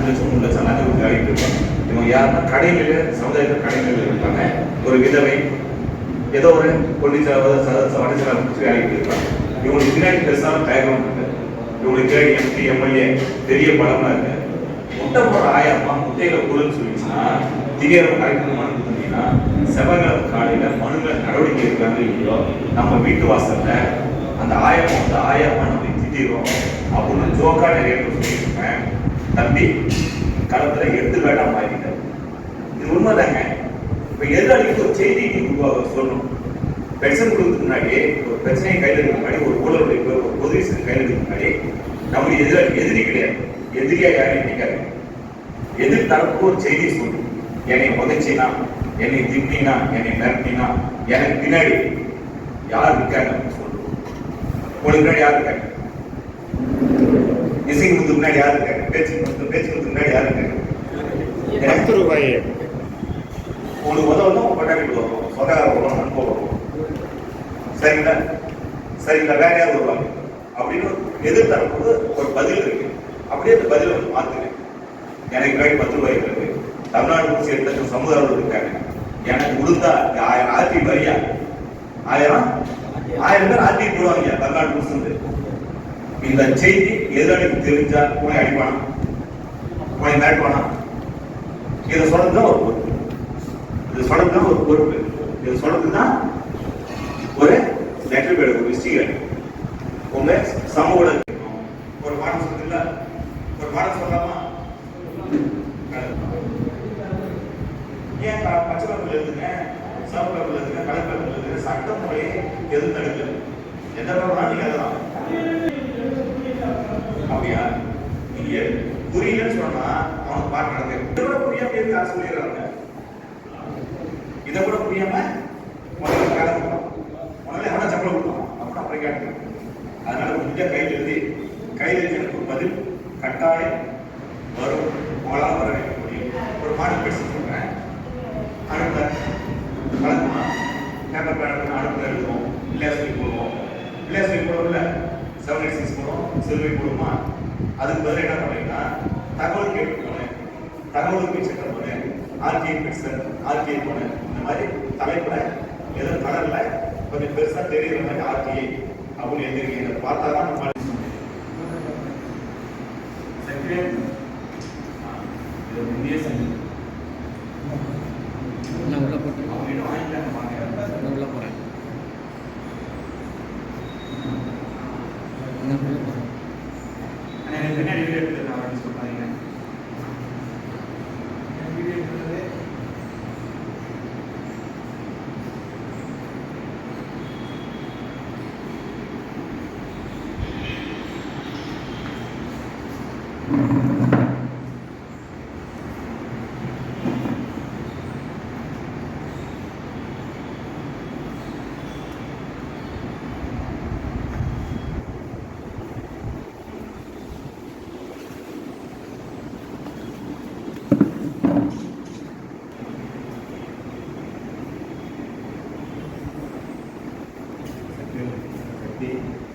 லட்சம் 3 லட்சம் நாங்கள் வேலைக்கு இருப்பாங்க. இவங்க யாருன்னா கடைநிலையில் சமுதாயத்தில் கடைநிலையில் இருப்பாங்க. ஒரு விதவை ஏதோ ஒரு வடச்சலாக முடிச்சு வேலைக்கு இருப்பாங்க. இவங்களுக்கு பின்னாடி பெருசான பேக்ரவுண்ட் இருக்கு. இவங்களுக்கு பின்னாடி எம்பி எம்எல்ஏ பெரிய பலமாக இருக்கு. முட்டை போட ஆயாமா முட்டையில கூடுன்னு சொல்லிச்சுன்னா திடீர்னு கரெக்டாக மனு கொடுத்தீங்கன்னா செவ்வாய்க்கிழமை காலையில் மனுங்களை நடவடிக்கை இருக்காங்க இல்லையோ நம்ம வீட்டு வாசல்ல அந்த ஆயமா வந்து ஆயாமா நம்ம திட்டிடுவோம் அப்படின்னு ஜோக்கா நிறைய பேர் சொல்லியிருக்கேன். தம்பி களத்தில் எடுத்துக்காட்டா மாறிட்டார். இது உண்மைதாங்க. இப்போ எதிராளிக்கு ஒரு செய்தி உருவாக சொல்லணும். பென்ஷன் கொடுக்கறதுக்கு முன்னாடி ஒரு பிரச்சனையை கையில் எடுக்க முன்னாடி ஒரு ஊழலுடைய ஒரு பொதுவிசன் கையில் எடுக்க முன்னாடி நம்முடைய எதிரி கிடையாது. எதிரியா யாரையும் நினைக்காது. எதிர் தரப்பு ஒரு செய்தியை சொல்லணும். என்னை உதச்சினா, என்னை திட்டினா, என்னை மிரட்டினா எனக்கு பின்னாடி யார் இருக்காங்க சொல்லணும். உங்களுக்கு முன்னாடி யார் இருக்காங்க? இசைக்கு முன்னாடி யார் இருக்காங்க? பேச்சுக்கு முன்னாடி யார் இருக்காங்க? உங்களுக்கு உதவணும், கொண்டாடி வருவோம், சொந்தக்கார வருவோம், நண்ப வருவோம். சரிங்களா? சரிங்களா? வேற யார் வருவாங்க அப்படின்னு எதிர்த்தரப்புக்கு ஒரு பதில் இருக்கு. அப்படியே அந்த பதில் வந்து மாத்துங்க. எனக்கு முன்னாடி 10 ரூபாய் இருக்கு. தமிழ்நாடு முழுசு 8 லட்சம் சமுதாயம் இருக்காங்க. எனக்கு கொடுத்தா 1000 ஆர்டி வரியா 1000 பேர் ஆர்டி போடுவாங்க தமிழ்நாடு முழுசு. இந்த செய்தி எதிராளிக்கு தெரிஞ்சா உன்னை அடிப்பானா, உன்னை மிரட்டுவானா? இதை சொல்றதுதான் ஒரு பொறுப்பு. இது சொல்றதுதான் ஒரு பொறுப்பு. இது சொல்றதுதான் ஒரு லெட்டர் பேர், ஒரு விஸ்டிகர். உங்க சமூக ஒரு பாடம் சொல்றதுல ஒரு பாடம் சொல்லலாமா? ஏன் பச்சை கலர்ல எழுதுங்க, சிவப்பு கலர்ல எழுதுங்க, கலர் கலர்ல எழுதுங்க. சட்டம் முறையை எதுவும் தடுக்கல. எந்த கலர்னா நீங்க எழுதலாம். அப்படியா? நீங்க புரியலன்னு சொன்னா அவனுக்கு பாட்டு நடக்குது. இதை கூட புரியாம எதுக்கு யாரும் சொல்லிடுறாங்க? இதை கூட புரியாம முதல்ல வேலை கொடுக்கலாம், முதல்ல எவனா சம்பளம் கொடுக்கலாம் அப்படின்னு அப்புறம் கேட்டு. அதனால முடிஞ்ச கையில் எனக்கு பதில் கட்டாயம் வரும். உங்களால் வர வைக்க முடியும். ஒரு மாடல் பேச சொல்றேன். அனுப்ப வழக்கமா பேப்பர் பேன் அனுப்ப எழுதுவோம், இல்லையா சொல்லி போடுவோம். இல்லையா சொல்லி போடுவோம்ல, 786 போடுவோம், சிறுவை போடுவோமா? அதுக்கு பதில் என்ன பண்ணீங்கன்னா தகவல் கேட்டு போனேன், தகவலுக்கு செக் பண்ணேன், ஆர்டிஐ பென்ஷன், ஆர்டிஐ போனேன். இந்த மாதிரி தலைப்புல ஏதோ கடல்ல கொஞ்சம் பெருசா தெரியுற மாதிரி ஆர்டிஐ அப்படின்னு எழுதிருக்கீங்க. பார்த்தா தான் நம்ம இந்திய சங்கம் உள்ள போட்டு அப்படின்னு வாங்கிட்டாங்க. உள்ள போறேன் பின்னாடி வீடியோ எடுத்து அப்படின்னு சொல்றாங்க. வீடியோ எடுக்கிறது Thank you.